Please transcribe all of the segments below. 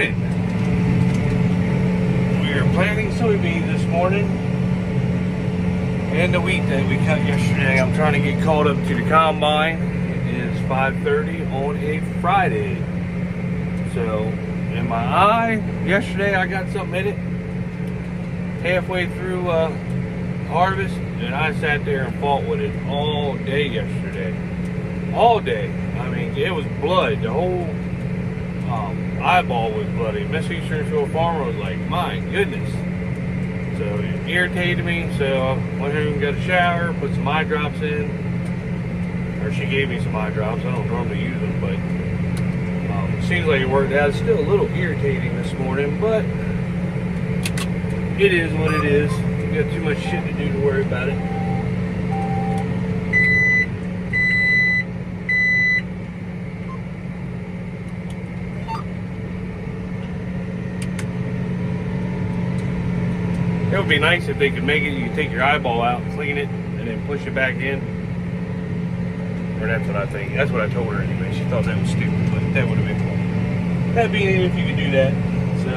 morning. We are planting soybeans this morning. And the wheat that we cut yesterday. I'm trying to get caught up to the combine. It is 5:30 on a Friday. So, in my eye, yesterday I got something in it. Halfway through harvest, and I sat there and fought with it all day yesterday. All day. I mean, it was blood. The whole eyeball was bloody. Miss Eastern Shore Farmer was like, my goodness. So it irritated me. So I went home and got a shower, put some eye drops in. Or she gave me some eye drops. I don't normally use them, but it seems like it worked out. It's still a little irritating this morning, but it is what it is. We got too much shit to do to worry about it. It would be nice if they could make it, you could take your eyeball out, clean it, and then push it back in. Or that's what I think. That's what I told her anyway. She thought that was stupid, but that would have been cool. That'd be neat if you could do that. So,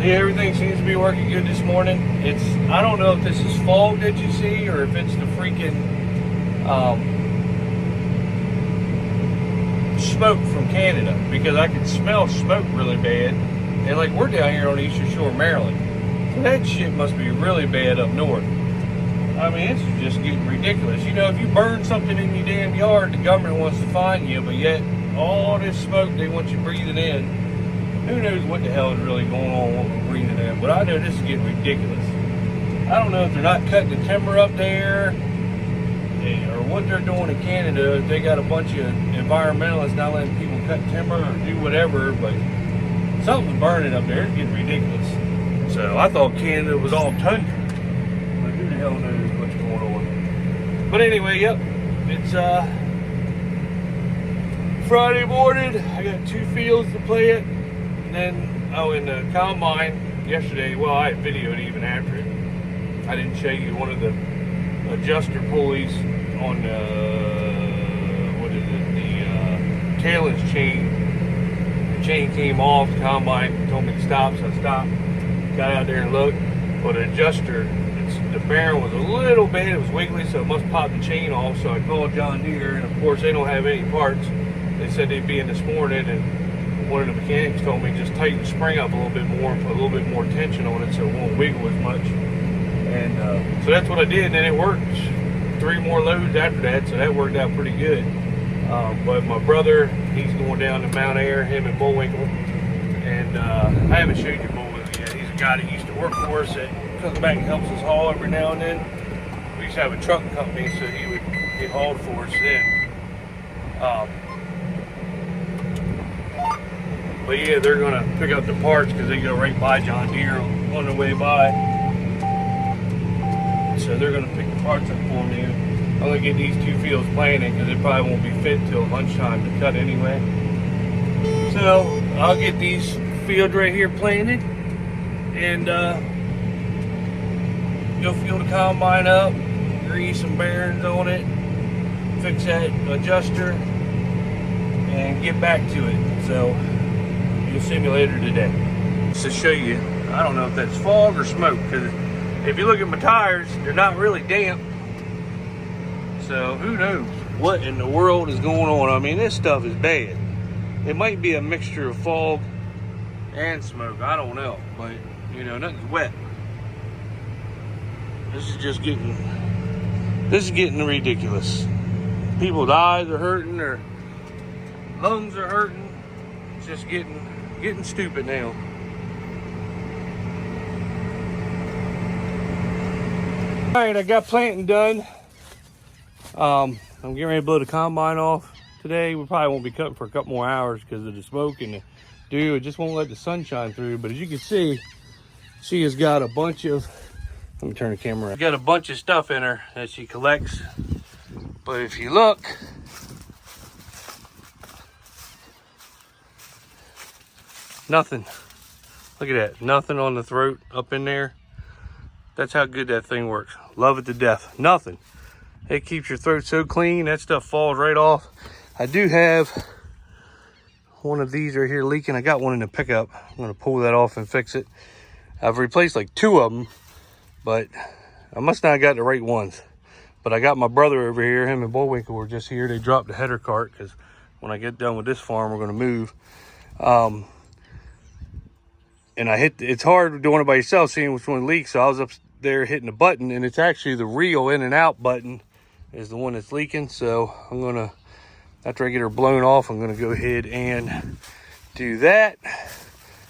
yeah, everything seems to be working good this morning. I don't know if this is fog that you see or if it's the freaking smoke from Canada, because I can smell smoke really bad. And like, we're down here on the Eastern Shore of Maryland, so that shit must be really bad up north. I mean, it's just getting ridiculous. You know, if you burn something in your damn yard, the government wants to fine you, but yet all this smoke they want you breathing in, who knows what the hell is really going on, what we're breathing in. But I know this is getting ridiculous. I don't know if they're not cutting the timber up there, or what they're doing in Canada. If they got a bunch of environmentalists not letting people cut timber or do whatever, but something's burning up there. It's getting ridiculous. So I thought Canada was all tundra, but who the hell knows what's going on. But anyway, yep, it's Friday morning. I got 2 fields to play it. And then, in the combine yesterday, well, I had videoed even after it. I didn't show you one of the adjuster pulleys on the tailings chain. The chain came off, the combine told me to stop, so I stopped. Got out there and looked. But the adjuster, the bearing was a little bad, it was wiggly, so it must pop the chain off. So I called John Deere, and of course they don't have any parts. They said they'd be in this morning, and one of the mechanics told me just tighten the spring up a little bit more and put a little bit more tension on it so it won't wiggle as much. And so that's what I did, and then it worked. 3 more loads after that, so that worked out pretty good. But my brother, he's going down to Mount Air, him and Bullwinkle. And I haven't showed you Bullwinkle yet. He's a guy that used to work for us that comes back and helps us haul every now and then. We used to have a trucking company, so he hauled for us then. But yeah, they're gonna pick up the parts because they go right by John Deere on the way by. So they're gonna pick the parts up for me. I'm gonna get these 2 fields planted because it probably won't be fit till lunchtime to cut anyway. So I'll get these fields right here planted and go fill the combine up, grease some bearings on it, fix that adjuster, and get back to it. So you'll see me later today. Just to show you, I don't know if that's fog or smoke, because if you look at my tires, they're not really damp. So who knows what in the world is going on. I mean, this stuff is bad. It might be a mixture of fog and smoke, I don't know, but you know, nothing's wet. This is getting ridiculous. People's eyes are hurting, their lungs are hurting. It's just getting stupid now. All right, I got planting done. I'm getting ready to blow the combine off today. We probably won't be cutting for a couple more hours because of the smoke and the dew. It just won't let the sun shine through. But as you can see, she has got a bunch of, let me turn the camera around. She's got a bunch of stuff in her that she collects. But if you look, nothing. Look at that, nothing on the throat up in there. That's how good that thing works. Love it to death. Nothing. It keeps your throat so clean, that stuff falls right off. I do have one of these right here leaking. I got one in the pickup. I'm gonna pull that off and fix it. I've replaced like 2 of them, but I must not have got the right ones. But I got my brother over here. Him and Bullwinkle were just here. They dropped the header cart because when I get done with this farm, we're gonna move. And it's hard doing it by yourself, seeing which one leaks. So I was up there hitting the button, and it's actually the reel in and out button is the one that's leaking. So I'm gonna, after I get her blown off, I'm gonna go ahead and do that.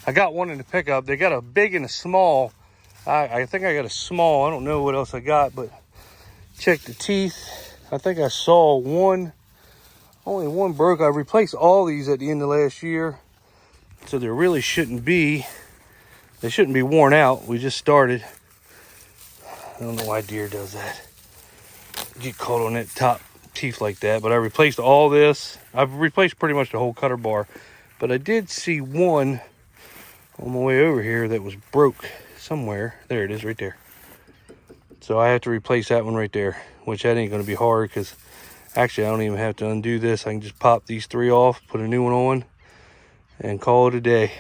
I got one in the pickup. They got a big and a small. I think I got a small. I don't know what else I got, but check the teeth. I think I saw one, only one broke. I replaced all these at the end of last year. So there really shouldn't be, they shouldn't be worn out. We just started. I don't know why deer does that. Get caught on that top teeth like that. But I replaced all this. I've replaced pretty much the whole cutter bar. But I did see one on my way over here that was broke somewhere. There it is right there. So I have to replace that one right there, which that ain't going to be hard because actually I don't even have to undo this. I can just pop these 3 off, put a new one on, and call it a day.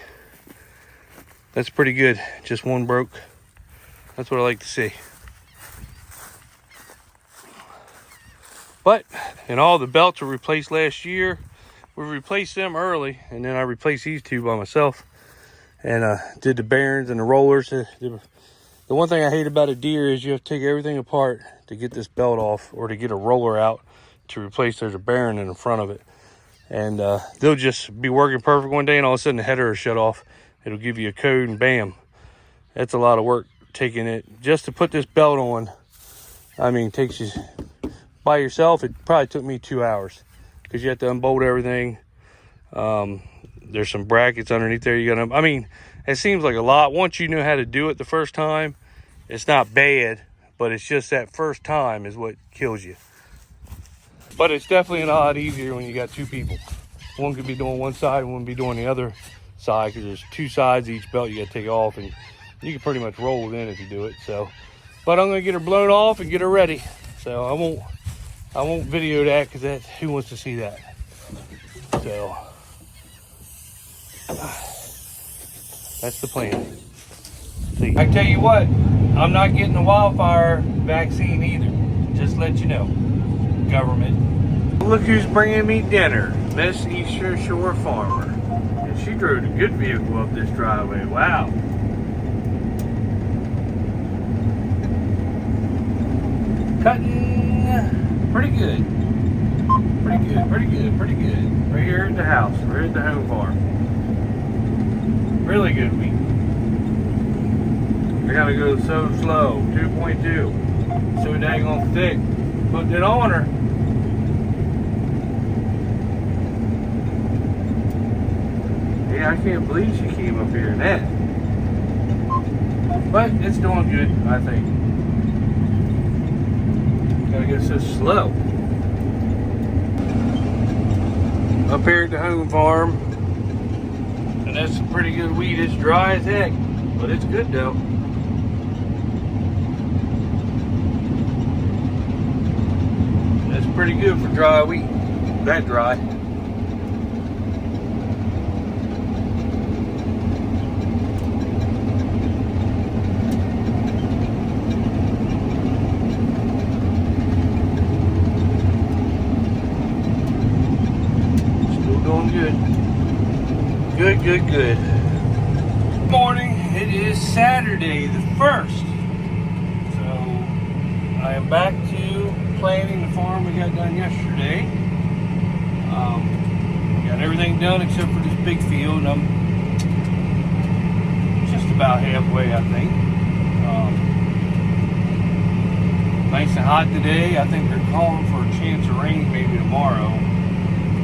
That's pretty good. Just one broke. That's what I like to see. But, and all the belts were replaced last year. We replaced them early, and then I replaced these 2 by myself. And did the bearings and the rollers. The one thing I hate about a deer is you have to take everything apart to get this belt off, or to get a roller out to replace. There's a bearing in the front of it. And they'll just be working perfect one day, and all of a sudden the header will shut off. It'll give you a code, and bam. That's a lot of work taking it. Just to put this belt on, I mean, it takes you, by yourself, it probably took me 2 hours. Because you have to unbolt everything. There's some brackets underneath there. You gotta, I mean, it seems like a lot. Once you know how to do it the first time, it's not bad. But it's just that first time is what kills you. But it's definitely a lot easier when you got 2 people. One could be doing one side, and one be doing the other side, because there's 2 sides of each belt you gotta take off, and you can pretty much roll it in if you do it. So, but I'm gonna get her blown off and get her ready. So I won't video that, because that, who wants to see that? So that's the plan. See, I tell you what, I'm not getting the wildfire vaccine either. Just let you know, government. Look who's bringing me dinner, Miss Eastern Shore Farmer. And she drove a good vehicle up this driveway. Wow. Cutting pretty good. Pretty good, pretty good, pretty good. Right here at the house, right at the home farm. Really good wheat. I gotta go so slow, 2.2. So dang on thick. Putting it on her. Yeah, I can't believe she came up here in that. But it's doing good, I think. Gotta go so slow. Up here at the home farm. And that's some pretty good wheat. It's dry as heck, but it's good though. That's pretty good for dry wheat. That dry. Good. Good morning. It is Saturday the 1st. So I am back to planting the farm we got done yesterday. We got everything done except for this big field. I'm just about halfway, I think. Nice and hot today. I think they're calling for a chance of rain maybe tomorrow.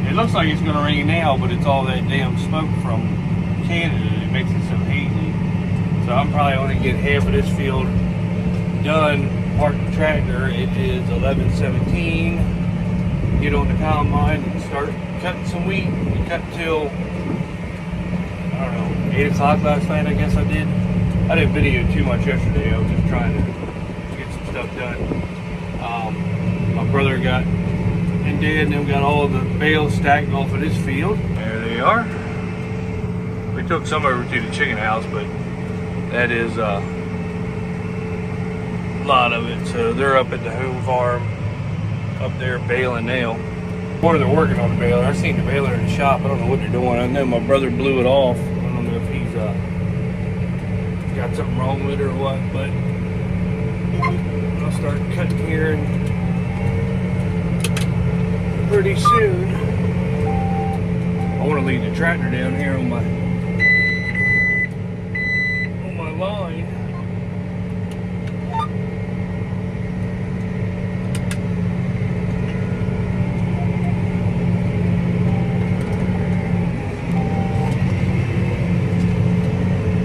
It looks like it's going to rain now, but it's all that damn smoke from Canada that makes it so hazy. So I'm probably only get half of this field done. Park the tractor. It is 11:17. Get on the combine and start cutting some wheat. We cut till, I don't know, 8 o'clock last night, I guess I did. I didn't video too much yesterday. I was just trying to get some stuff done. My brother got, and Dad and them got all the bales stacked off of this field. There they are. We took some over to the chicken house, but that is a lot of it. So they're up at the home farm up there baling now. Or they're working on the baler. I seen the baler in the shop. I don't know what they're doing. I know my brother blew it off. I don't know if he's got something wrong with it or what, but I'll start cutting here and pretty soon. I want to leave the tractor down here on my line.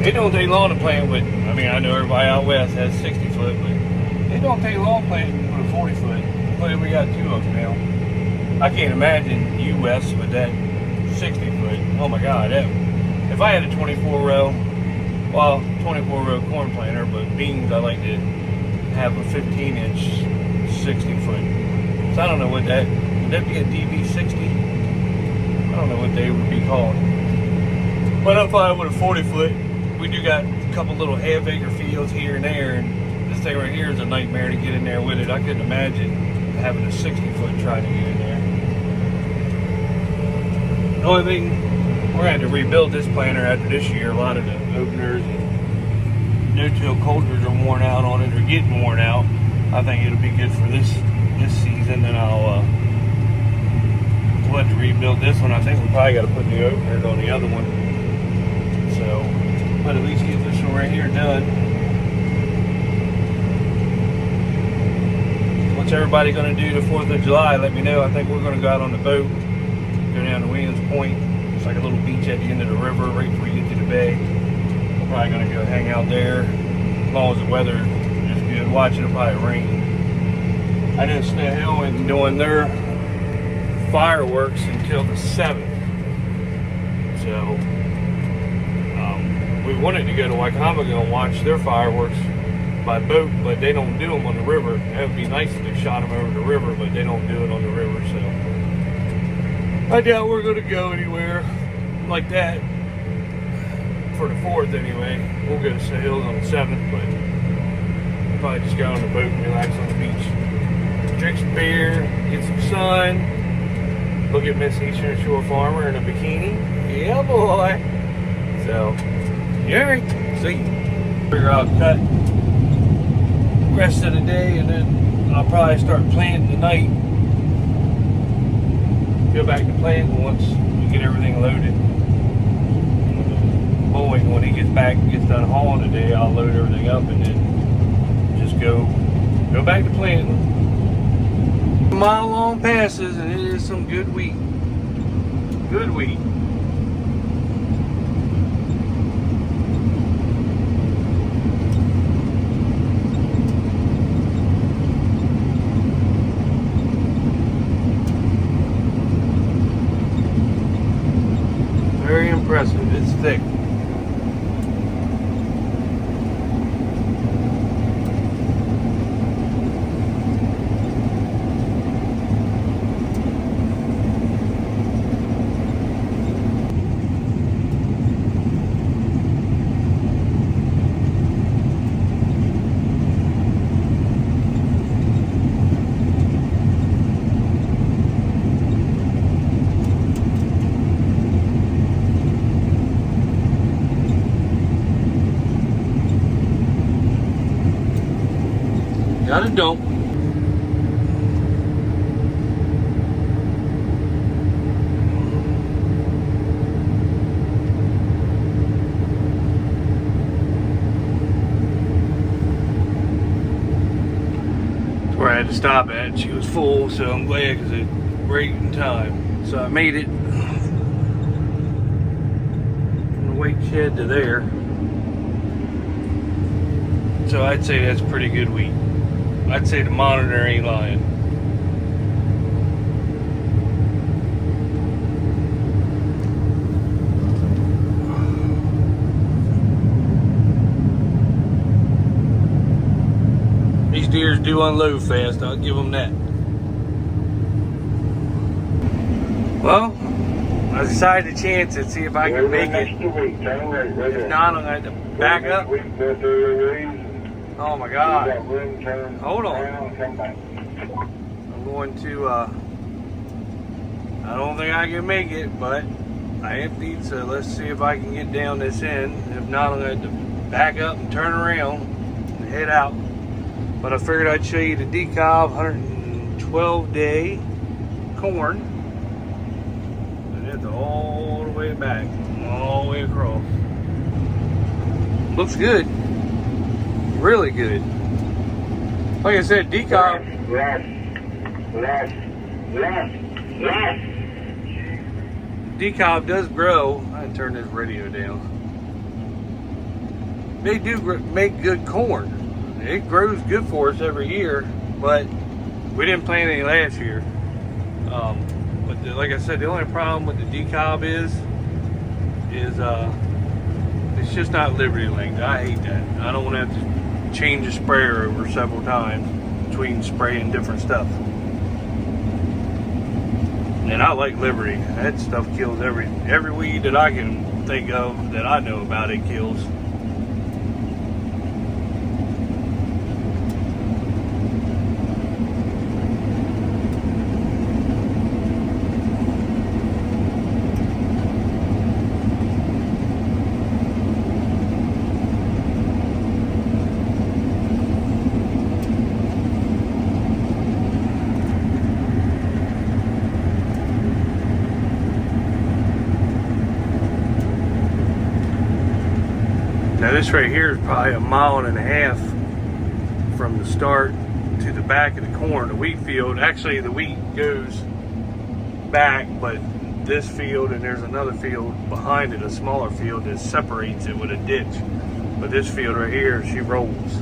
It don't take long to plant with, I mean, I know everybody out west has 60 foot, but it don't take long planting with a 40 foot. But we got two of them now. I can't imagine you west with that 60 foot. Oh my God, if I had a 24 row, well, 24 row corn planter, but beans I like to have a 15 inch 60 foot. So I don't know what that, would that be a DB60? I don't know what they would be called. But I'm fine with a 40 foot. We do got a couple little half acre fields here and there, and this thing right here is a nightmare to get in there with it. I couldn't imagine having a 60 foot trying to get in there. The only thing, we're going to have to rebuild this planter after this year. A lot of the openers and no-till coulters are worn out on it, or getting worn out. I think it'll be good for this season, and we'll have to rebuild this one. I think we probably got to put new openers on the other one. So, but at least get this one right here done. What's everybody going to do the 4th of July? Let me know. I think we're going to go out on the boat, go down to Williams Point. It's like a little beach at the end of the river right before you get to the bay. We're probably going to go hang out there as long as the weather is good. Watch it'll probably rain. I know Snow Hill isn't doing their fireworks until the 7th. So, we wanted to go to Wycomico and watch their fireworks by boat, but they don't do them on the river. It would be nice if they shot them over the river, but they don't do it on the river, so I doubt we're going to go anywhere like that for the 4th anyway. We'll go to Snow Hills on the 7th, but we'll probably just go on the boat and relax on the beach. Drink some beer, get some sun, look at Miss Eastern Shore Farmer in a bikini. Yeah, boy. So, alright, see you. Figure out cut rest of the day, and then I'll probably start planting tonight. Go back to planting once we get everything loaded. Boy, when he gets back and gets done hauling today, I'll load everything up and then just go back to planting. Mile long passes, and it is some good wheat. Good wheat. Very impressive. It's thick. Got a dump. That's where I had to stop at. She was full, so I'm glad because it's right in time. So I made it from the weight shed to there. So I'd say that's pretty good wheat. I'd say the monitor ain't lying. These deers do unload fast, I'll give them that. Well, I decided to chance it, see if I can make it. If not, I'm going to have to back up. Oh my God. Hold on. I'm going to, I don't think I can make it, but I emptied, so let's see if I can get down this end. If not, I'm going to have to back up and turn around and head out. But I figured I'd show you the decob 112 day corn. And it's all the way back, all the way across. Looks good. Really good. Like I said, decob. Decob does grow. I turn this radio down. They do make good corn. It grows good for us every year, but we didn't plant any last year. But like I said, the only problem with the decob is it's just not Liberty linked. I hate that. I don't want to have to change the sprayer over several times between spraying different stuff. And I like Liberty. That stuff kills every weed that I can think of that I know about. It kills. Now this right here is probably 1.5 miles from the start to the back of the corn, the wheat field. Actually, the wheat goes back, but this field and there's another field behind it, a smaller field that separates it with a ditch. But this field right here, she rolls.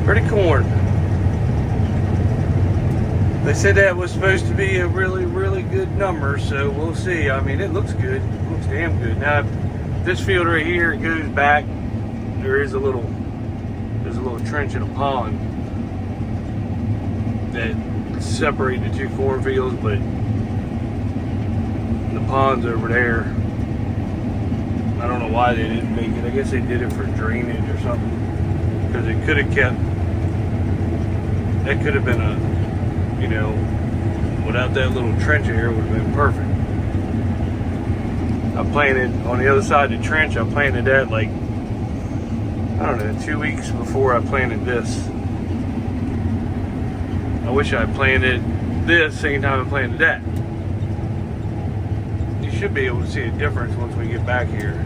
Pretty corn. They said that was supposed to be a really, really good number, so we'll see. I mean, it looks good. It looks damn good. Now, this field right here, it goes back. There's a little trench in a pond that separate the two cornfields, but the pond's over there. I don't know why they didn't make it. I guess they did it for drainage or something, because it could have kept. That could have been a, you know, without that little trench here, it would have been perfect. I planted on the other side of the trench. I planted that like, I don't know, 2 weeks before I planted this. I wish I planted this same time I planted that. You should be able to see a difference once we get back here.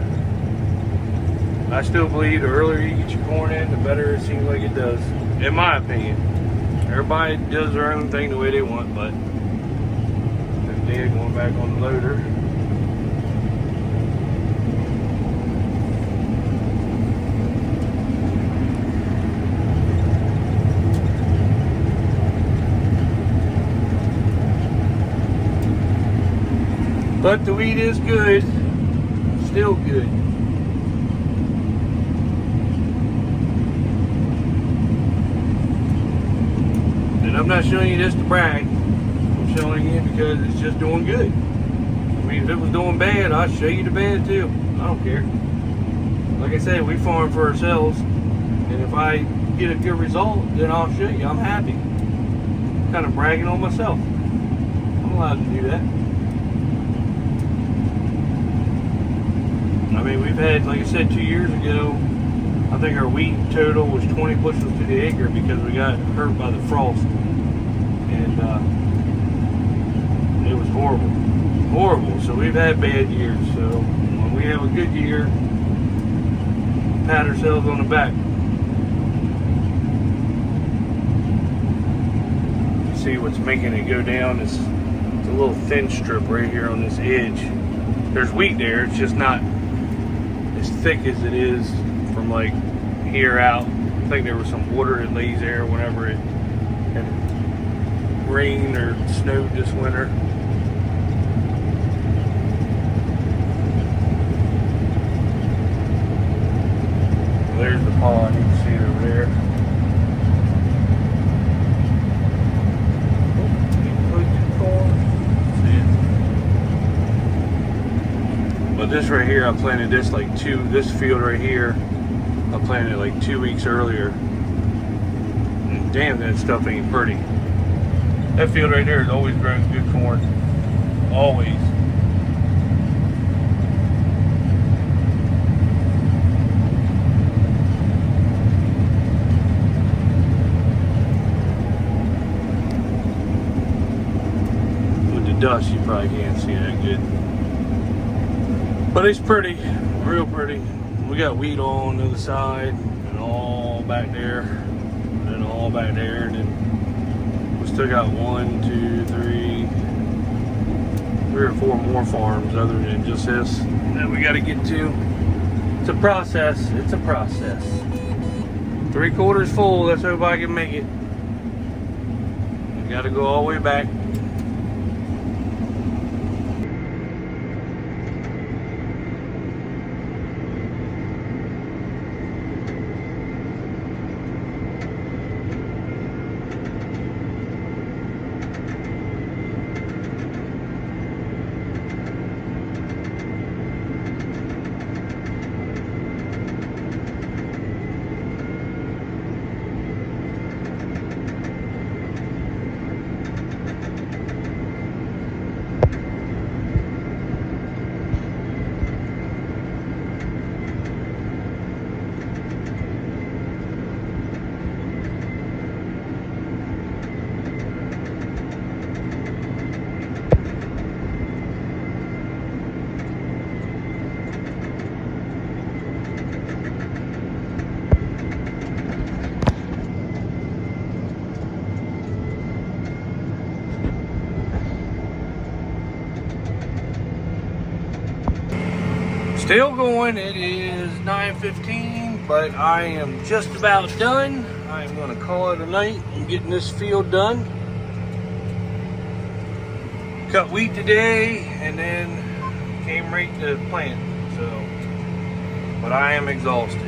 I still believe the earlier you get your corn in, the better it seems like it does, in my opinion. Everybody does their own thing the way they want, but there's Dad going back on the loader. But the wheat is good, still good. And I'm not showing you this to brag. I'm showing you because it's just doing good. I mean, if it was doing bad, I'd show you the bad too. I don't care. Like I said, we farm for ourselves. And if I get a good result, then I'll show you. I'm happy. I'm kind of bragging on myself. I'm allowed to do that. I mean, we've had, like I said, 2 years ago, I think our wheat total was 20 bushels to the acre because we got hurt by the frost. And it was horrible. Horrible. So we've had bad years. So when we have a good year, pat ourselves on the back. see what's making it go down is it's a little thin strip right here on this edge. There's wheat there, it's just not as thick as it is from like here out. I think there was some water that lays there whenever it had rained or snowed this winter. There's the pond, you can see it over there. But this right here, I planted this this field right here, I planted it like 2 weeks earlier. And damn, that stuff ain't pretty. That field right there has always grown good corn. Always. With the dust, you probably can't see that good. But it's pretty, real pretty. We got wheat on the other side, and all back there, and all back there, and then we still got 1, 2, 3 or 4 more farms other than just this that we got to get to. It's a process. It's a process. 3/4 full. Let's hope I can make it. We got to go all the way back. Still going. It is 9:15, but I am just about done. I am going to call it a night. I'm getting this field done. Cut wheat today, and then came right to plant. So, but I am exhausted.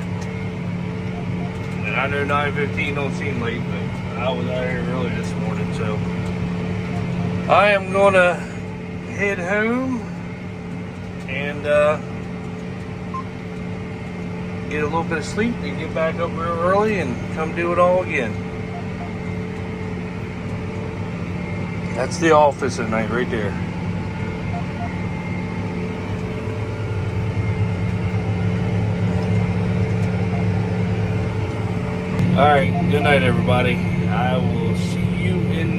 And I know 9:15 don't seem late, but I was out here early this morning, so I am going to head home and get a little bit of sleep and get back up real early and come do it all again. That's the office at night right there. All right, good night everybody. I will see you in